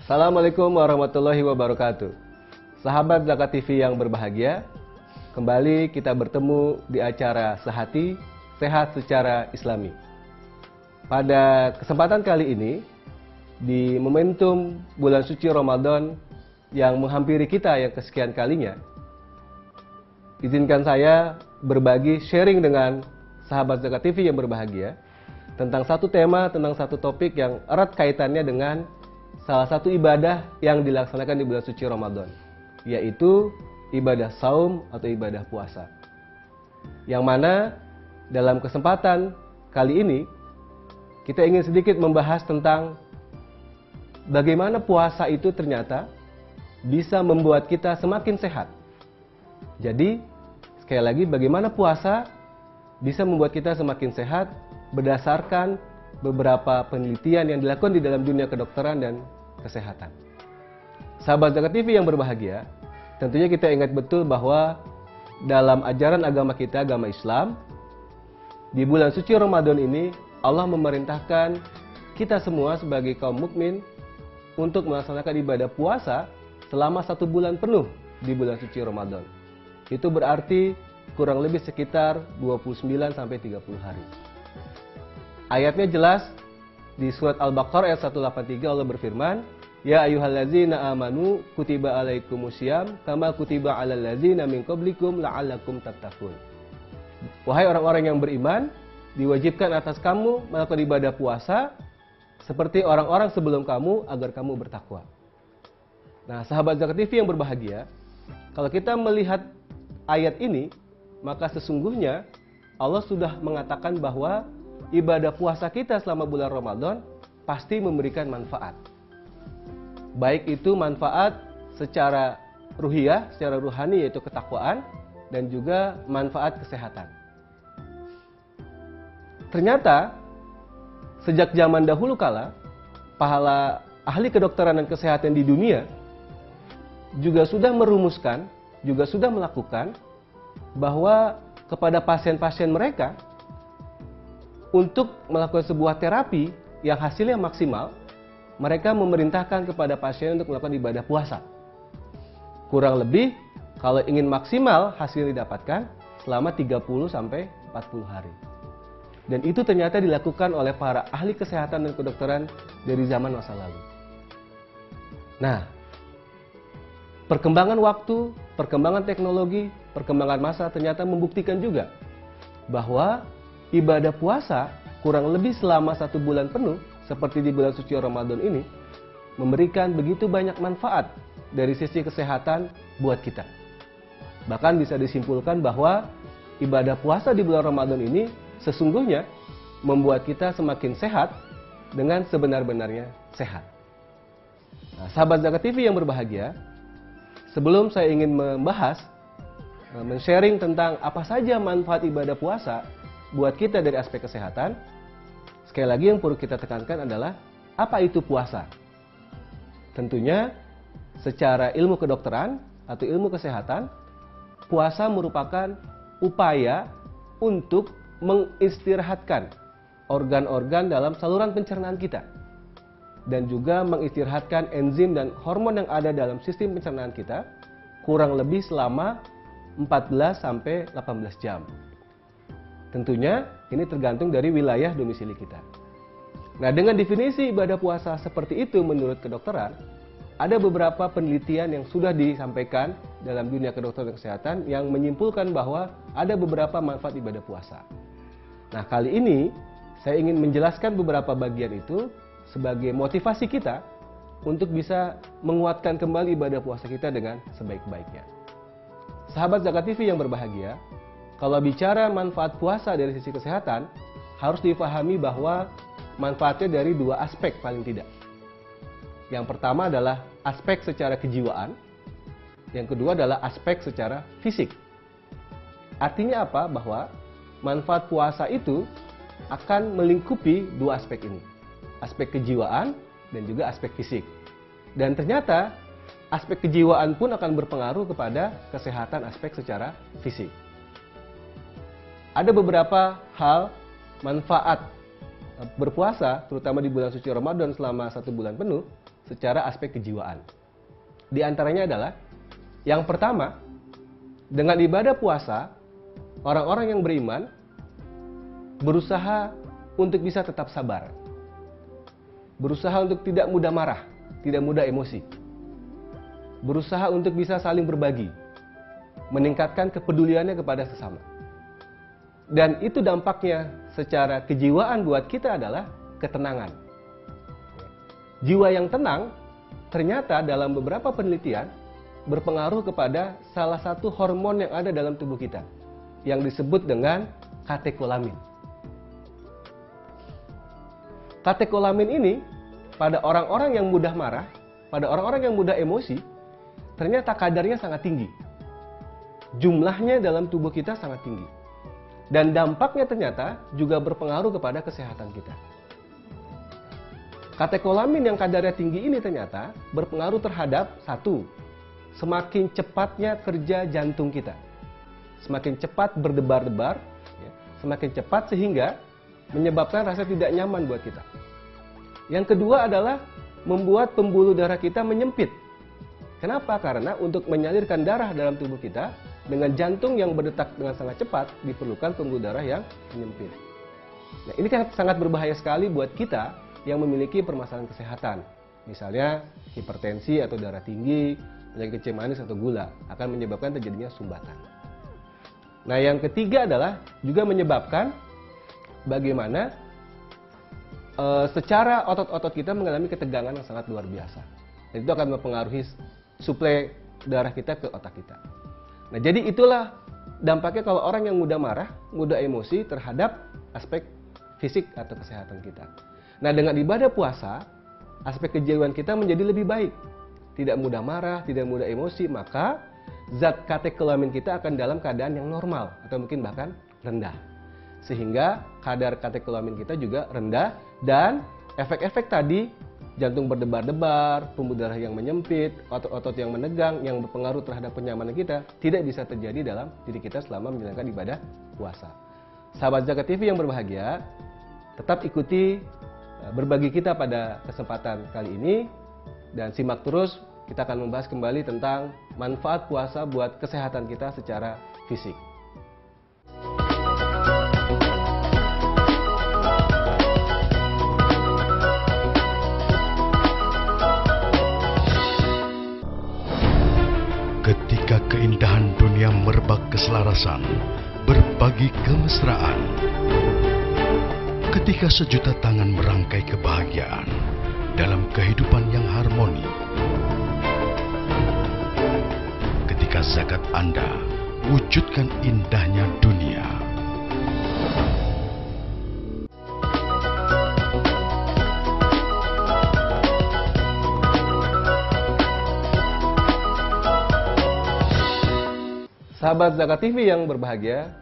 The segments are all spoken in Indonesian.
Assalamualaikum warahmatullahi wabarakatuh. Sahabat Zakat TV yang berbahagia, kembali kita bertemu di acara Sehati, Sehat Secara Islami. Pada kesempatan kali ini, di momentum bulan suci Ramadan yang menghampiri kita yang kesekian kalinya, izinkan saya berbagi sharing dengan sahabat Zakat TV yang berbahagia tentang satu tema, tentang satu topik yang erat kaitannya dengan salah satu ibadah yang dilaksanakan di bulan suci Ramadan, yaitu ibadah saum atau ibadah puasa. Yang mana dalam kesempatan kali ini kita ingin sedikit membahas tentang bagaimana puasa itu ternyata bisa membuat kita semakin sehat. Jadi, sekali lagi, bagaimana puasa bisa membuat kita semakin sehat berdasarkan beberapa penelitian yang dilakukan di dalam dunia kedokteran dan kesehatan. Sahabat Zakat TV yang berbahagia, tentunya kita ingat betul bahwa dalam ajaran agama kita, agama Islam, di bulan suci Ramadan ini Allah memerintahkan kita semua sebagai kaum mukmin untuk melaksanakan ibadah puasa selama 1 bulan penuh di bulan suci Ramadan. Itu berarti kurang lebih sekitar 29-30 hari. Ayatnya jelas di surat Al-Baqarah ayat 183 Allah berfirman, Ya ayyuhallazina amanu kutiba alaikumusiyam kama kutiba alal ladzina min qablikum la'allakum tattaqun. Wahai orang-orang yang beriman, diwajibkan atas kamu melakukan ibadah puasa seperti orang-orang sebelum kamu agar kamu bertakwa. Nah, sahabat Zakat TV yang berbahagia, kalau kita melihat ayat ini, maka sesungguhnya Allah sudah mengatakan bahwa ibadah puasa kita selama bulan Ramadan pasti memberikan manfaat. Baik itu manfaat secara ruhiyah, secara ruhani yaitu ketakwaan, dan juga manfaat kesehatan. Ternyata sejak zaman dahulu kala, para ahli kedokteran dan kesehatan di dunia juga sudah merumuskan, juga sudah melakukan bahwa kepada pasien-pasien mereka untuk melakukan sebuah terapi yang hasilnya maksimal, mereka memerintahkan kepada pasien untuk melakukan ibadah puasa. Kurang lebih, kalau ingin maksimal hasil didapatkan selama 30-40 hari. Dan itu ternyata dilakukan oleh para ahli kesehatan dan kedokteran dari zaman masa lalu. Nah, perkembangan waktu, perkembangan teknologi, perkembangan masa ternyata membuktikan juga bahwa ibadah puasa kurang lebih selama 1 bulan penuh, seperti di bulan suci Ramadan ini, memberikan begitu banyak manfaat dari sisi kesehatan buat kita. Bahkan bisa disimpulkan bahwa ibadah puasa di bulan Ramadan ini sesungguhnya membuat kita semakin sehat dengan sebenar-benarnya sehat. Nah, sahabat Zakat TV yang berbahagia, sebelum saya ingin membahas, men-sharing tentang apa saja manfaat ibadah puasa buat kita dari aspek kesehatan, sekali lagi yang perlu kita tekankan adalah apa itu puasa. Tentunya secara ilmu kedokteran atau ilmu kesehatan, puasa merupakan upaya untuk mengistirahatkan organ-organ dalam saluran pencernaan kita dan juga mengistirahatkan enzim dan hormon yang ada dalam sistem pencernaan kita kurang lebih selama 14-18 jam. Tentunya ini tergantung dari wilayah domisili kita. Nah, dengan definisi ibadah puasa seperti itu menurut kedokteran, ada beberapa penelitian yang sudah disampaikan dalam dunia kedokteran dan kesehatan yang menyimpulkan bahwa ada beberapa manfaat ibadah puasa. Nah, kali ini saya ingin menjelaskan beberapa bagian itu sebagai motivasi kita untuk bisa menguatkan kembali ibadah puasa kita dengan sebaik-baiknya. Sahabat Zakat TV yang berbahagia, kalau bicara manfaat puasa dari sisi kesehatan, harus difahami bahwa manfaatnya dari 2 aspek paling tidak. Yang pertama adalah aspek secara kejiwaan, yang kedua adalah aspek secara fisik. Artinya apa? Bahwa manfaat puasa itu akan melingkupi 2 aspek ini. Aspek kejiwaan dan juga aspek fisik. Dan ternyata aspek kejiwaan pun akan berpengaruh kepada kesehatan aspek secara fisik. Ada beberapa hal manfaat berpuasa, terutama di bulan suci Ramadan selama 1 bulan penuh, secara aspek kejiwaan. Di antaranya adalah yang pertama, dengan ibadah puasa, orang-orang yang beriman berusaha untuk bisa tetap sabar. Berusaha untuk tidak mudah marah, tidak mudah emosi. Berusaha untuk bisa saling berbagi, meningkatkan kepeduliannya kepada sesama. Dan itu dampaknya secara kejiwaan buat kita adalah ketenangan. Jiwa yang tenang ternyata dalam beberapa penelitian berpengaruh kepada salah satu hormon yang ada dalam tubuh kita yang disebut dengan katekolamin. Katekolamin ini pada orang-orang yang mudah marah, pada orang-orang yang mudah emosi, ternyata kadarnya sangat tinggi. Jumlahnya dalam tubuh kita sangat tinggi. Dan dampaknya ternyata juga berpengaruh kepada kesehatan kita. Katekolamin yang kadarnya tinggi ini ternyata berpengaruh terhadap satu, semakin cepatnya kerja jantung kita. Semakin cepat berdebar-debar, semakin cepat sehingga menyebabkan rasa tidak nyaman buat kita. Yang kedua adalah membuat pembuluh darah kita menyempit. Kenapa? Karena untuk menyalurkan darah dalam tubuh kita, dengan jantung yang berdetak dengan sangat cepat, diperlukan pembuluh darah yang menyempit. Nah, ini kan sangat berbahaya sekali buat kita yang memiliki permasalahan kesehatan. Misalnya hipertensi atau darah tinggi, penyakit kencing manis atau gula, akan menyebabkan terjadinya sumbatan. Nah, yang ketiga adalah juga menyebabkan bagaimana secara otot-otot kita mengalami ketegangan yang sangat luar biasa. Dan itu akan mempengaruhi suplai darah kita ke otak kita. Nah, jadi itulah dampaknya kalau orang yang mudah marah, mudah emosi terhadap aspek fisik atau kesehatan kita. Nah, dengan ibadah puasa, aspek kejiwaan kita menjadi lebih baik. Tidak mudah marah, tidak mudah emosi, maka zat katekolamin kita akan dalam keadaan yang normal atau mungkin bahkan rendah. Sehingga kadar katekolamin kita juga rendah dan efek-efek tadi, jantung berdebar-debar, pembuluh darah yang menyempit, otot-otot yang menegang, yang berpengaruh terhadap kenyamanan kita, tidak bisa terjadi dalam diri kita selama menjalankan ibadah puasa. Sahabat Zakat TV yang berbahagia, tetap ikuti berbagi kita pada kesempatan kali ini, dan simak terus, kita akan membahas kembali tentang manfaat puasa buat kesehatan kita secara fisik. Ketika keindahan dunia merebak keselarasan, berbagi kemesraan. Ketika sejuta tangan merangkai kebahagiaan dalam kehidupan yang harmoni. Ketika zakat Anda wujudkan indahnya dunia. Sahabat Zakat TV yang berbahagia,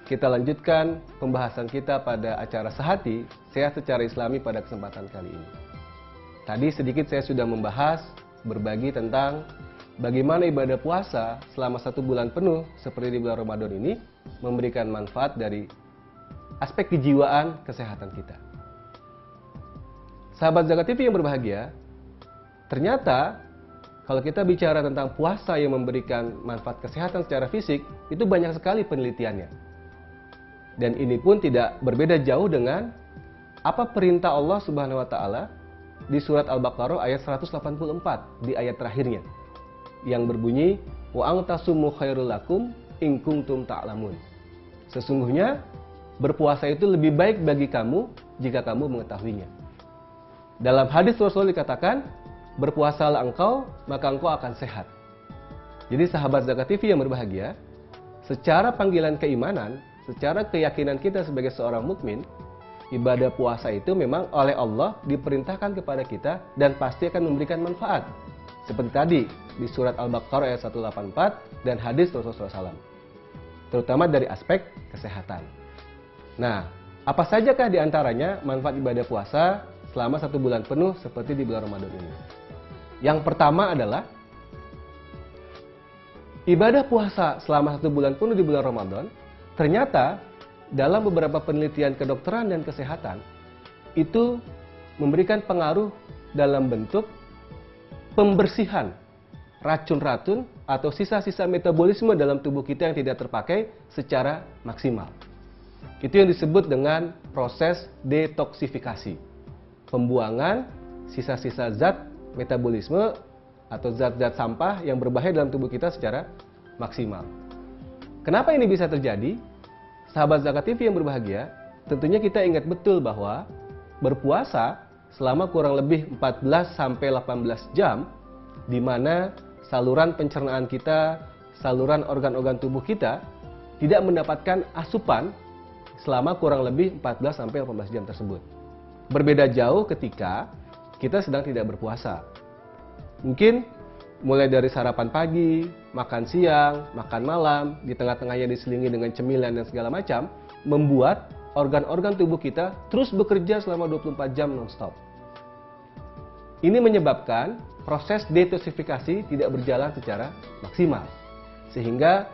kita lanjutkan pembahasan kita pada acara Sehati, Sehat Secara Islami pada kesempatan kali ini. Tadi sedikit saya sudah membahas, berbagi tentang bagaimana ibadah puasa selama 1 bulan penuh seperti di bulan Ramadan ini memberikan manfaat dari aspek kejiwaan kesehatan kita. Sahabat Zakat TV yang berbahagia, ternyata kalau kita bicara tentang puasa yang memberikan manfaat kesehatan secara fisik, itu banyak sekali penelitiannya. Dan ini pun tidak berbeda jauh dengan apa perintah Allah Subhanahu wa taala di surat Al-Baqarah ayat 184 di ayat terakhirnya yang berbunyi wa antasumu khairul lakum in kuntum ta'lamun. Sesungguhnya berpuasa itu lebih baik bagi kamu jika kamu mengetahuinya. Dalam hadis Rasul dikatakan, berpuasalah engkau, maka engkau akan sehat. Jadi sahabat Zakat TV yang berbahagia, secara panggilan keimanan, secara keyakinan kita sebagai seorang mukmin, ibadah puasa itu memang oleh Allah diperintahkan kepada kita dan pasti akan memberikan manfaat. Seperti tadi di surat Al-Baqarah ayat 184 dan hadis Rasulullah SAW. Terutama dari aspek kesehatan. Nah, apa sajakah di antaranya manfaat ibadah puasa selama 1 bulan penuh seperti di bulan Ramadan ini? Yang pertama adalah ibadah puasa selama 1 bulan penuh di bulan Ramadan, ternyata dalam beberapa penelitian kedokteran dan kesehatan itu memberikan pengaruh dalam bentuk pembersihan racun-racun atau sisa-sisa metabolisme dalam tubuh kita yang tidak terpakai secara maksimal. Itu yang disebut dengan proses detoksifikasi. Pembuangan sisa-sisa zat metabolisme atau zat-zat sampah yang berbahaya dalam tubuh kita secara maksimal. Kenapa ini bisa terjadi? Sahabat Zakat TV yang berbahagia, tentunya kita ingat betul bahwa berpuasa selama kurang lebih 14-18 jam, di mana saluran pencernaan kita, saluran organ-organ tubuh kita tidak mendapatkan asupan selama kurang lebih 14-18 jam tersebut. Berbeda jauh ketika kita sedang tidak berpuasa. Mungkin mulai dari sarapan pagi, makan siang, makan malam, di tengah-tengahnya diselingi dengan cemilan dan segala macam, membuat organ-organ tubuh kita terus bekerja selama 24 jam non-stop. Ini menyebabkan proses detoksifikasi tidak berjalan secara maksimal. Sehingga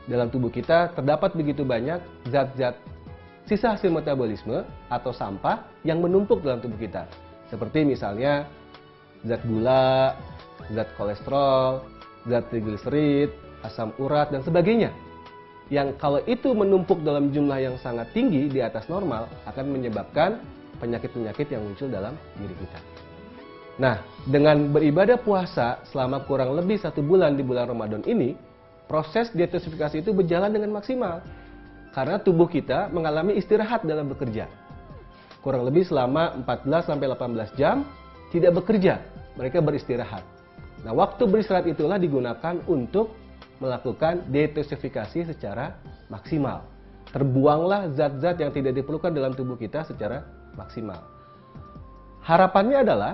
dalam tubuh kita terdapat begitu banyak zat-zat sisa hasil metabolisme atau sampah yang menumpuk dalam tubuh kita. Seperti misalnya zat gula, zat kolesterol, zat trigliserid, asam urat, dan sebagainya. Yang kalau itu menumpuk dalam jumlah yang sangat tinggi di atas normal akan menyebabkan penyakit-penyakit yang muncul dalam diri kita. Nah, dengan beribadah puasa selama kurang lebih 1 bulan di bulan Ramadan ini, proses detoksifikasi itu berjalan dengan maksimal. Karena tubuh kita mengalami istirahat dalam bekerja. Kurang lebih selama 14-18 jam tidak bekerja, mereka beristirahat. Nah, waktu beristirahat itulah digunakan untuk melakukan detoksifikasi secara maksimal. Terbuanglah zat-zat yang tidak diperlukan dalam tubuh kita secara maksimal. Harapannya adalah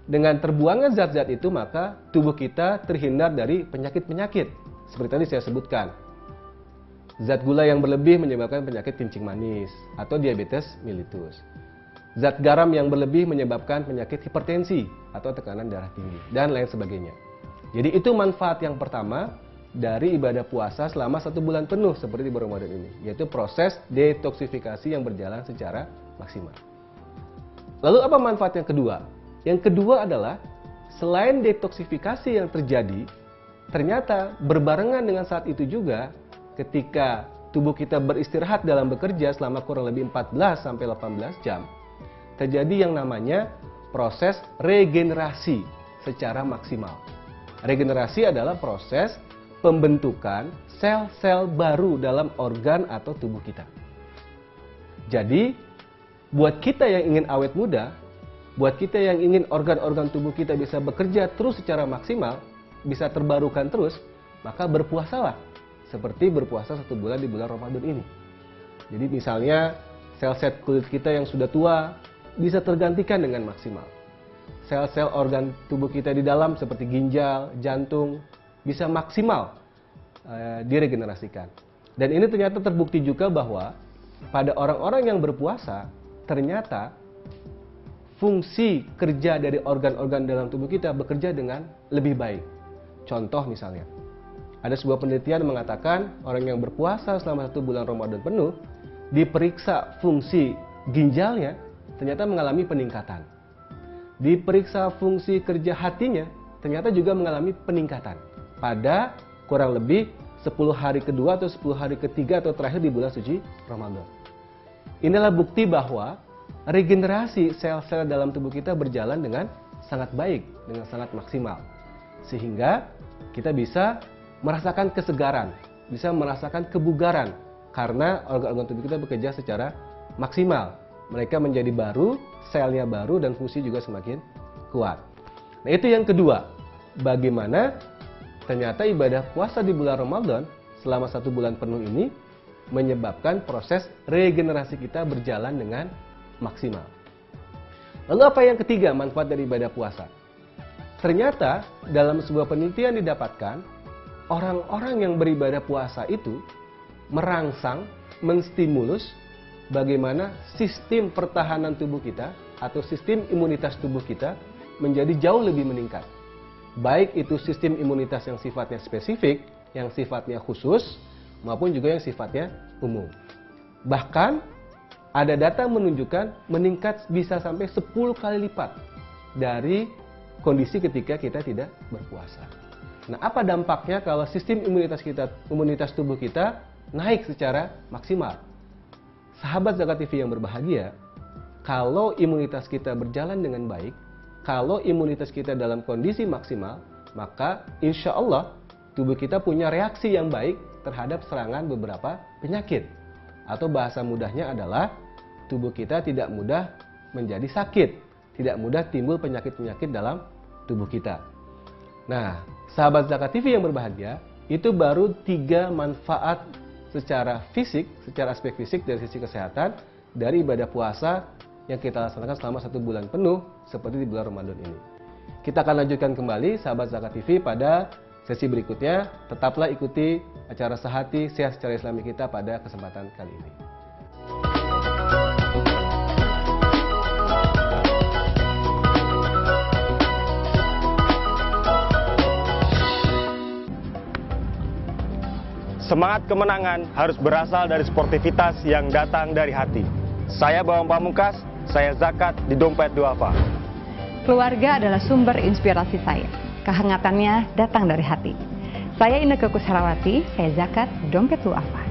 dengan terbuangnya zat-zat itu, maka tubuh kita terhindar dari penyakit-penyakit. Seperti tadi saya sebutkan. Zat gula yang berlebih menyebabkan penyakit kencing manis atau diabetes mellitus. Zat garam yang berlebih menyebabkan penyakit hipertensi atau tekanan darah tinggi, dan lain sebagainya. Jadi itu manfaat yang pertama dari ibadah puasa selama 1 bulan penuh seperti di bulan Ramadan ini, yaitu proses detoksifikasi yang berjalan secara maksimal. Lalu apa manfaat yang kedua? Yang kedua adalah selain detoksifikasi yang terjadi, ternyata berbarengan dengan saat itu juga ketika tubuh kita beristirahat dalam bekerja selama kurang lebih 14-18 jam, terjadi yang namanya proses regenerasi secara maksimal. Regenerasi adalah proses pembentukan sel-sel baru dalam organ atau tubuh kita. Jadi, buat kita yang ingin awet muda, buat kita yang ingin organ-organ tubuh kita bisa bekerja terus secara maksimal, bisa terbarukan terus, maka berpuasalah. Seperti berpuasa 1 bulan di bulan Ramadan ini. Jadi misalnya sel-sel kulit kita yang sudah tua bisa tergantikan dengan maksimal. Sel-sel organ tubuh kita di dalam seperti ginjal, jantung bisa maksimal diregenerasikan. Dan ini ternyata terbukti juga bahwa pada orang-orang yang berpuasa ternyata fungsi kerja dari organ-organ dalam tubuh kita bekerja dengan lebih baik. Contoh misalnya, ada sebuah penelitian mengatakan orang yang berpuasa selama 1 bulan Ramadan penuh, diperiksa fungsi ginjalnya, ternyata mengalami peningkatan. Diperiksa fungsi kerja hatinya, ternyata juga mengalami peningkatan. Pada kurang lebih 10 hari kedua atau 10 hari ketiga atau terakhir di bulan suci Ramadan. Inilah bukti bahwa regenerasi sel-sel dalam tubuh kita berjalan dengan sangat baik, dengan sangat maksimal. Sehingga kita bisa merasakan kesegaran, bisa merasakan kebugaran, karena organ-organ tubuh kita bekerja secara maksimal. Mereka menjadi baru, selnya baru, dan fungsi juga semakin kuat. Nah, itu yang kedua. Bagaimana ternyata ibadah puasa di bulan Ramadan selama 1 bulan penuh ini menyebabkan proses regenerasi kita berjalan dengan maksimal. Lalu apa yang ketiga manfaat dari ibadah puasa? Ternyata dalam sebuah penelitian didapatkan orang-orang yang beribadah puasa itu merangsang, menstimulus bagaimana sistem pertahanan tubuh kita atau sistem imunitas tubuh kita menjadi jauh lebih meningkat. Baik itu sistem imunitas yang sifatnya spesifik, yang sifatnya khusus, maupun juga yang sifatnya umum. Bahkan ada data menunjukkan meningkat bisa sampai 10 kali lipat dari kondisi ketika kita tidak berpuasa. Nah, apa dampaknya kalau sistem imunitas tubuh kita naik secara maksimal? Sahabat Zakat TV yang berbahagia, kalau imunitas kita berjalan dengan baik, kalau imunitas kita dalam kondisi maksimal, maka insya Allah tubuh kita punya reaksi yang baik terhadap serangan beberapa penyakit. Atau bahasa mudahnya adalah tubuh kita tidak mudah menjadi sakit, tidak mudah timbul penyakit-penyakit dalam tubuh kita. Nah, sahabat Zakat TV yang berbahagia, itu baru 3 manfaat secara fisik, secara aspek fisik dari sisi kesehatan dari ibadah puasa yang kita laksanakan selama 1 bulan penuh seperti di bulan Ramadan ini. Kita akan lanjutkan kembali sahabat Zakat TV pada sesi berikutnya. Tetaplah ikuti acara Sehati Sehat Secara Islami kita pada kesempatan kali ini. Semangat kemenangan harus berasal dari sportivitas yang datang dari hati. Saya Bawang Pamungkas, saya zakat di Dompet Duafa. Keluarga adalah sumber inspirasi saya. Kehangatannya datang dari hati. Saya Inneke Kusharawati, saya zakat di Dompet Duafa.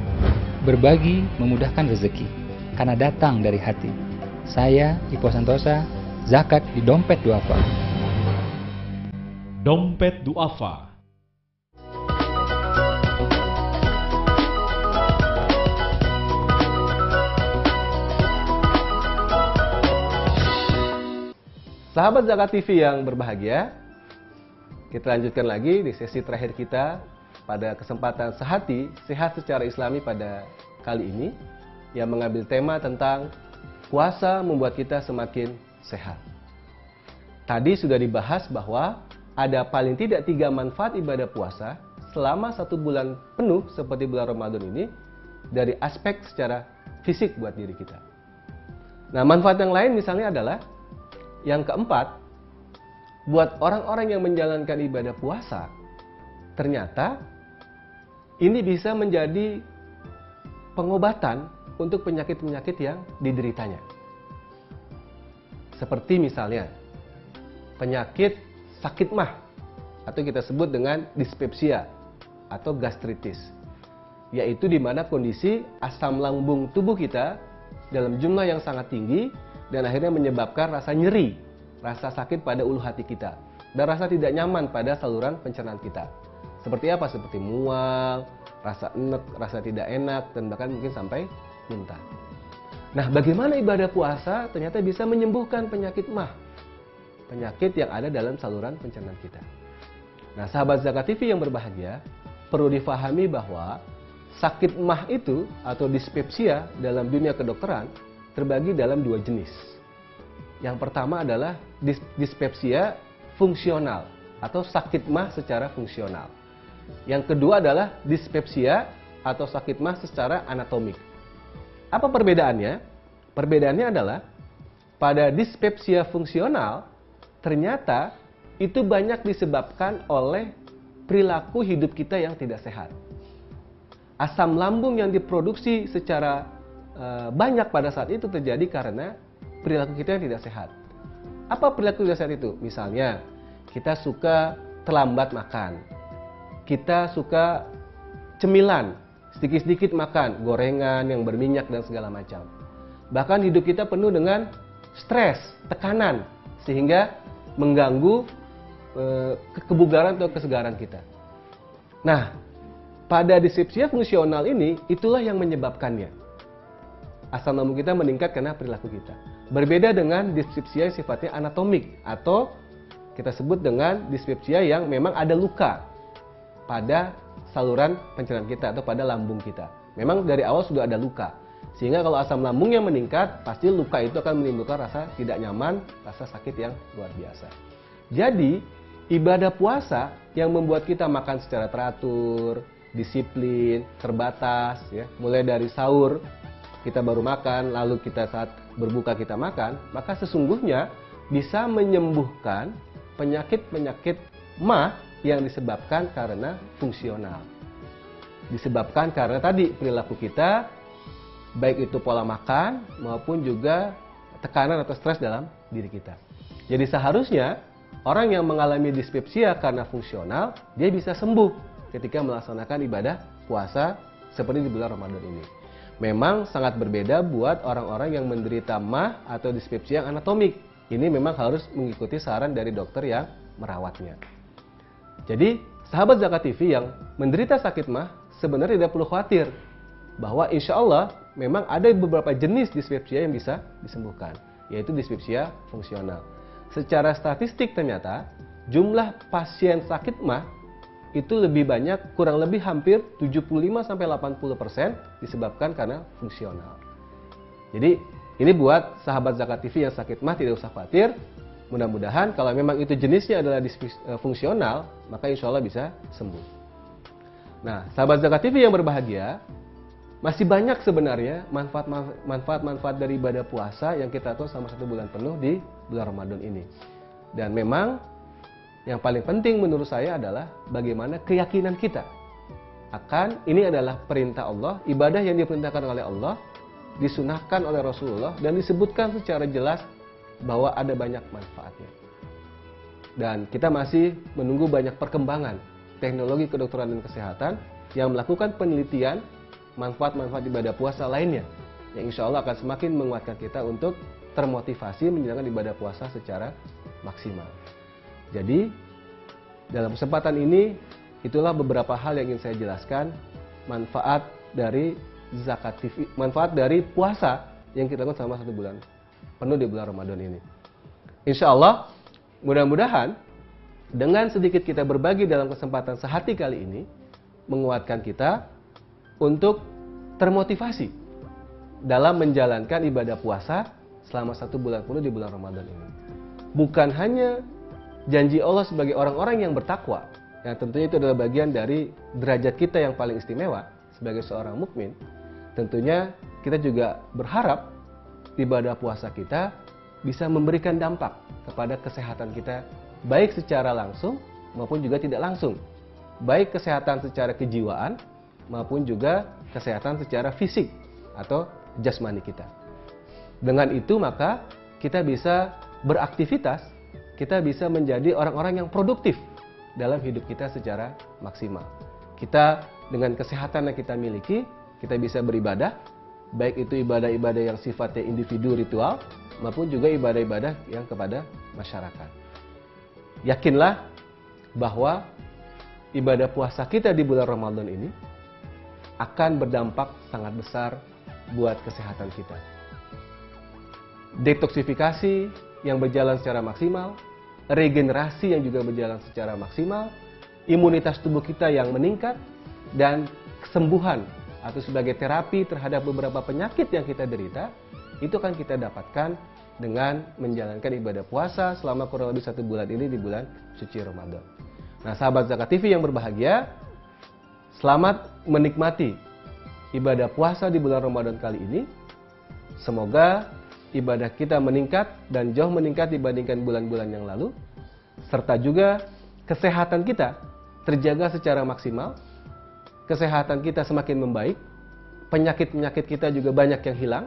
Berbagi memudahkan rezeki, karena datang dari hati. Saya Ipo Santosa, zakat di Dompet Duafa. Dompet Duafa. Sahabat Zakat TV yang berbahagia, kita lanjutkan lagi di sesi terakhir kita pada kesempatan Sehati Sehat Secara Islami pada kali ini yang mengambil tema tentang puasa membuat kita semakin sehat. Tadi sudah dibahas bahwa ada paling tidak 3 manfaat ibadah puasa selama 1 bulan penuh seperti bulan Ramadan ini dari aspek secara fisik buat diri kita. Nah, manfaat yang lain misalnya adalah yang keempat, buat orang-orang yang menjalankan ibadah puasa, ternyata ini bisa menjadi pengobatan untuk penyakit-penyakit yang dideritanya. Seperti misalnya, penyakit sakit mah, atau kita sebut dengan dispepsia, atau gastritis. Yaitu di mana kondisi asam lambung tubuh kita dalam jumlah yang sangat tinggi, dan akhirnya menyebabkan rasa nyeri, rasa sakit pada ulu hati kita, dan rasa tidak nyaman pada saluran pencernaan kita. Seperti apa? Seperti mual, rasa enek, rasa tidak enak, dan bahkan mungkin sampai muntah. Nah, bagaimana ibadah puasa ternyata bisa menyembuhkan penyakit mah, penyakit yang ada dalam saluran pencernaan kita. Nah, sahabat Zakat TV yang berbahagia, perlu difahami bahwa sakit mah itu atau dispepsia dalam dunia kedokteran terbagi dalam 2 jenis. Yang pertama adalah dispepsia fungsional atau sakit mah secara fungsional. Yang kedua adalah dispepsia atau sakit mah secara anatomik. Apa perbedaannya? Perbedaannya adalah pada dispepsia fungsional ternyata itu banyak disebabkan oleh perilaku hidup kita yang tidak sehat. Asam lambung yang diproduksi secara banyak pada saat itu terjadi karena perilaku kita yang tidak sehat. Apa perilaku tidak sehat itu? Misalnya, kita suka terlambat makan, kita suka cemilan, sedikit-sedikit makan, gorengan yang berminyak dan segala macam. Bahkan hidup kita penuh dengan stres, tekanan, sehingga mengganggu kebugaran atau kesegaran kita. Nah, pada dispepsia fungsional ini, itulah yang menyebabkannya. Asam lambung kita meningkat karena perilaku kita. Berbeda dengan dispepsia yang sifatnya anatomik atau kita sebut dengan dispepsia yang memang ada luka pada saluran pencernaan kita atau pada lambung kita. Memang dari awal sudah ada luka. Sehingga kalau asam lambungnya meningkat, pasti luka itu akan menimbulkan rasa tidak nyaman, rasa sakit yang luar biasa. Jadi, ibadah puasa yang membuat kita makan secara teratur, disiplin, terbatas, ya, mulai dari sahur, kita baru makan, lalu kita saat berbuka kita makan, maka sesungguhnya bisa menyembuhkan penyakit-penyakit mah yang disebabkan karena fungsional. Disebabkan karena tadi perilaku kita, baik itu pola makan maupun juga tekanan atau stres dalam diri kita. Jadi seharusnya orang yang mengalami dispepsia karena fungsional, dia bisa sembuh ketika melaksanakan ibadah puasa seperti di bulan Ramadan ini. Memang sangat berbeda buat orang-orang yang menderita MAH atau dispepsia yang anatomik. Ini memang harus mengikuti saran dari dokter yang merawatnya. Jadi, sahabat Zakat TV yang menderita sakit MAH sebenarnya tidak perlu khawatir bahwa insya Allah memang ada beberapa jenis dispepsia yang bisa disembuhkan, yaitu dispepsia fungsional. Secara statistik ternyata jumlah pasien sakit MAH itu lebih banyak, kurang lebih hampir 75-80% disebabkan karena fungsional. Jadi ini buat sahabat Zakat TV yang sakit MAH tidak usah khawatir. Mudah-mudahan kalau memang itu jenisnya adalah fungsional, maka insya Allah bisa sembuh. Nah, sahabat Zakat TV yang berbahagia, masih banyak sebenarnya manfaat-manfaat dari ibadah puasa yang kita tahu selama 1 bulan penuh di bulan Ramadan ini. Dan memang yang paling penting menurut saya adalah bagaimana keyakinan kita akan ini adalah perintah Allah, ibadah yang diperintahkan oleh Allah, disunahkan oleh Rasulullah, dan disebutkan secara jelas bahwa ada banyak manfaatnya. Dan kita masih menunggu banyak perkembangan teknologi kedokteran dan kesehatan yang melakukan penelitian manfaat-manfaat ibadah puasa lainnya, yang insya Allah akan semakin menguatkan kita untuk termotivasi menjalankan ibadah puasa secara maksimal. Jadi, dalam kesempatan ini, itulah beberapa hal yang ingin saya jelaskan, manfaat dari Zakat TV, manfaat dari puasa yang kita lakukan selama 1 bulan penuh di bulan Ramadan ini. Insya Allah, mudah-mudahan dengan sedikit kita berbagi dalam kesempatan sehati kali ini, menguatkan kita untuk termotivasi dalam menjalankan ibadah puasa selama 1 bulan penuh di bulan Ramadan ini. Bukan hanya janji Allah sebagai orang-orang yang bertakwa, yang tentunya itu adalah bagian dari derajat kita yang paling istimewa sebagai seorang mukmin. Tentunya kita juga berharap ibadah puasa kita bisa memberikan dampak kepada kesehatan kita, baik secara langsung maupun juga tidak langsung. Baik kesehatan secara kejiwaan maupun juga kesehatan secara fisik atau jasmani kita. Dengan itu maka kita bisa beraktivitas, kita bisa menjadi orang-orang yang produktif dalam hidup kita secara maksimal. Kita dengan kesehatan yang kita miliki, kita bisa beribadah, baik itu ibadah-ibadah yang sifatnya individu ritual, maupun juga ibadah-ibadah yang kepada masyarakat. Yakinlah bahwa ibadah puasa kita di bulan Ramadan ini akan berdampak sangat besar buat kesehatan kita. Detoksifikasi yang berjalan secara maksimal, regenerasi yang juga berjalan secara maksimal, imunitas tubuh kita yang meningkat, dan kesembuhan atau sebagai terapi terhadap beberapa penyakit yang kita derita, itu akan kita dapatkan dengan menjalankan ibadah puasa selama kurang lebih 1 bulan ini di bulan suci Ramadan. Nah, sahabat Zakat TV yang berbahagia, selamat menikmati ibadah puasa di bulan Ramadan kali ini. Semoga ibadah kita meningkat dan jauh meningkat dibandingkan bulan-bulan yang lalu, serta juga kesehatan kita terjaga secara maksimal, kesehatan kita semakin membaik, penyakit-penyakit kita juga banyak yang hilang,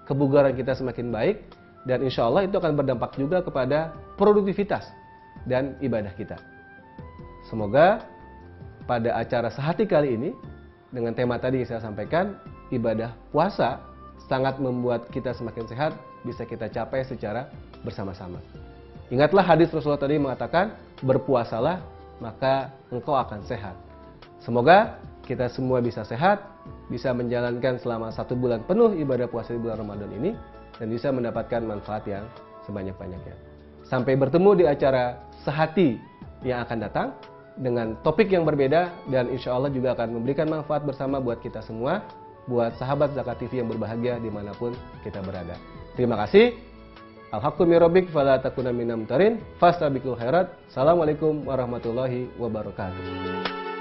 kebugaran kita semakin baik, dan insya Allah itu akan berdampak juga kepada produktivitas dan ibadah kita. Semoga pada acara sehati kali ini, dengan tema tadi yang saya sampaikan, ibadah puasa sangat membuat kita semakin sehat, bisa kita capai secara bersama-sama. Ingatlah hadis Rasulullah tadi mengatakan, berpuasalah maka engkau akan sehat. Semoga kita semua bisa sehat, bisa menjalankan selama 1 bulan penuh ibadah puasa di bulan Ramadan ini, dan bisa mendapatkan manfaat yang sebanyak-banyaknya. Sampai bertemu di acara sehati yang akan datang, dengan topik yang berbeda, dan insya Allah juga akan memberikan manfaat bersama buat kita semua, buat sahabat Zakat TV yang berbahagia dimanapun kita berada. Terima kasih. Al-haqqu min rabbik fala takuna minal mumtarin, fastabiqul khairat. Assalamualaikum warahmatullahi wabarakatuh.